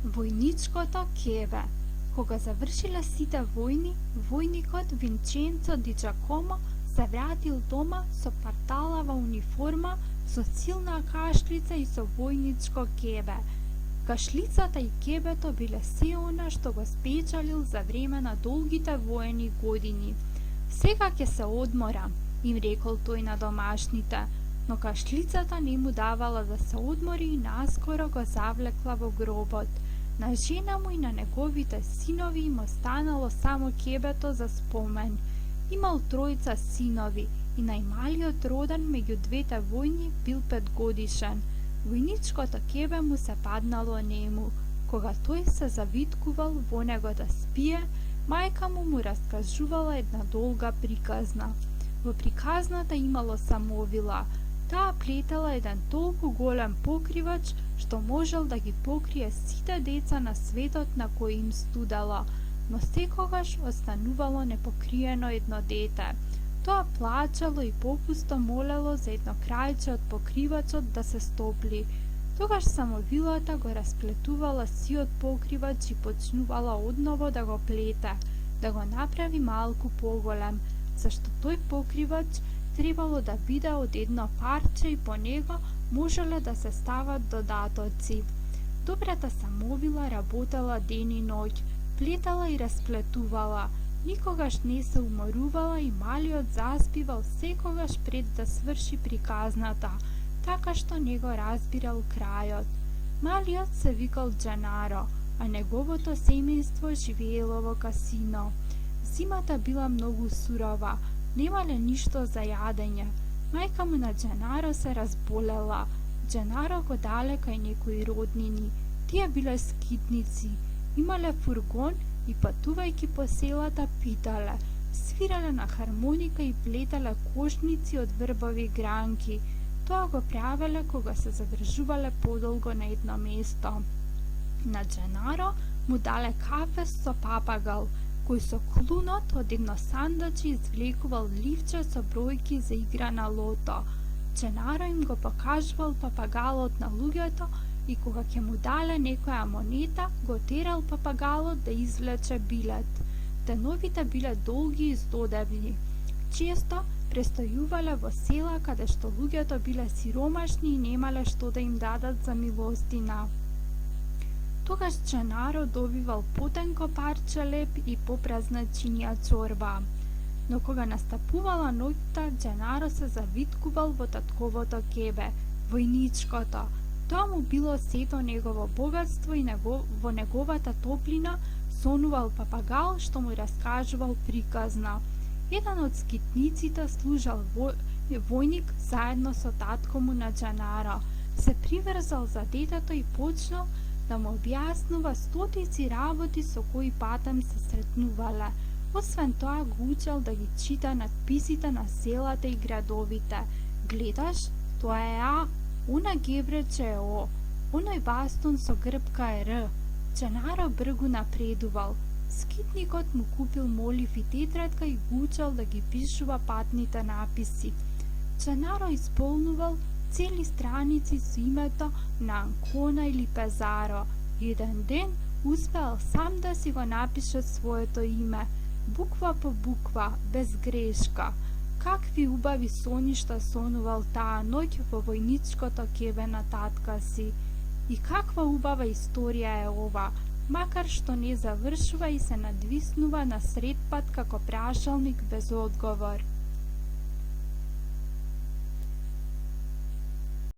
Војничкото ќебе. Кога завршиле сите војни, војникот Винченцо ди Џакомо се вратил дома со парталава униформа, со силна кашлица и со војничко ќебе. Кашлицата и ќебето биле се она што го спечалил за време на долгите воени години. Сега ќе се одморам, им рекол тој на домашните, но кашлицата не му давала да се одмори и наскоро го завлекла во гробот. На жена му и на неговите синови им останало само ќебето за спомен. Имал тројца синови и најмалиот роден меѓу двете војни бил 5 годишен. Војничкото ќебе му се паднало нему. Кога тој се завиткувал во него да спие, мајка му раскажувала една долга приказна. Во приказната имало самовила. Таа плетела еден толку голем покривач, што можел да ги покрие сите деца на светот на кои им студела, но секогаш останувало непокриено едно дете. Тоа плачело и попусто молело за едно крајче од покривачот да се стопли. Тогаш самовилата го расплетувала сиот покривач и почнувала одново да го плете, да го направи малку поголем, зашто тој покривач требало да биде од едно парче и по него можеле да се стават додатоци. Добрата самовила работела ден и ноќ, плетала и расплетувала, никогаш не се уморувала и малиот заспивал секогаш пред да сврши приказната, така што не го разбирал крајот. Малиот се викал Џенаро, а неговото семејство живеело во касино. Зимата била многу сурова, немале ништо за јадење. Мајка му на Џенаро се разболела. Џенаро го дале кај некои роднини. Тие биле скитници, имале фургон и патувајќи по селата питале, свирале на хармоника и плетале кошници од врбови гранки. Тоа го правеле кога се задржувале подолго на едно место. На Џенаро му дале кафе со папагал, кој со клунот од едно сандаче извлекувал ливче со бројки за игра на лото. Џенаро им го покажувал папагалот на луѓето и кога ќе му дале некоја монета, го терал папагалот да извлече билет. Деновите биле долги и здодевни. Често престојувале во села каде што луѓето биле сиромашни и немале што да им дадат за милостина. Тогаш Џенаро добивал потенко парче леп и попразна чинија чорба. Но кога настапувала ноќта, Џенаро се завиткувал во татковото ќебе, војничкото. Тоа му било сето негово богатство и во неговата топлина сонувал папагал што му раскажувал приказна. Еден од скитниците служал војник заедно со татко му на Џенаро. Се приврзал за детето и почнал да му објаснува стотици работи со кои патем се сретнувале. Освен тоа го учел да ги чита надписите на селата и градовите. Гледаш, тоа е А, она гебрече е О, оној бастун со грбка е Р. Џенаро бргу напредувал. Скитникот му купил молив и тетрадка и го учел да ги пишува патните написи. Џенаро исполнувал цели страници со името на Анкона или Пезаро. Еден ден успеал сам да си го напише своето име, буква по буква, без грешка. Какви убави соништа сонувал таа ноќ во војничкото ќебе на татка си. И каква убава историја е ова, макар што не завршува и се надвиснува на сред пат како прашалник без одговор.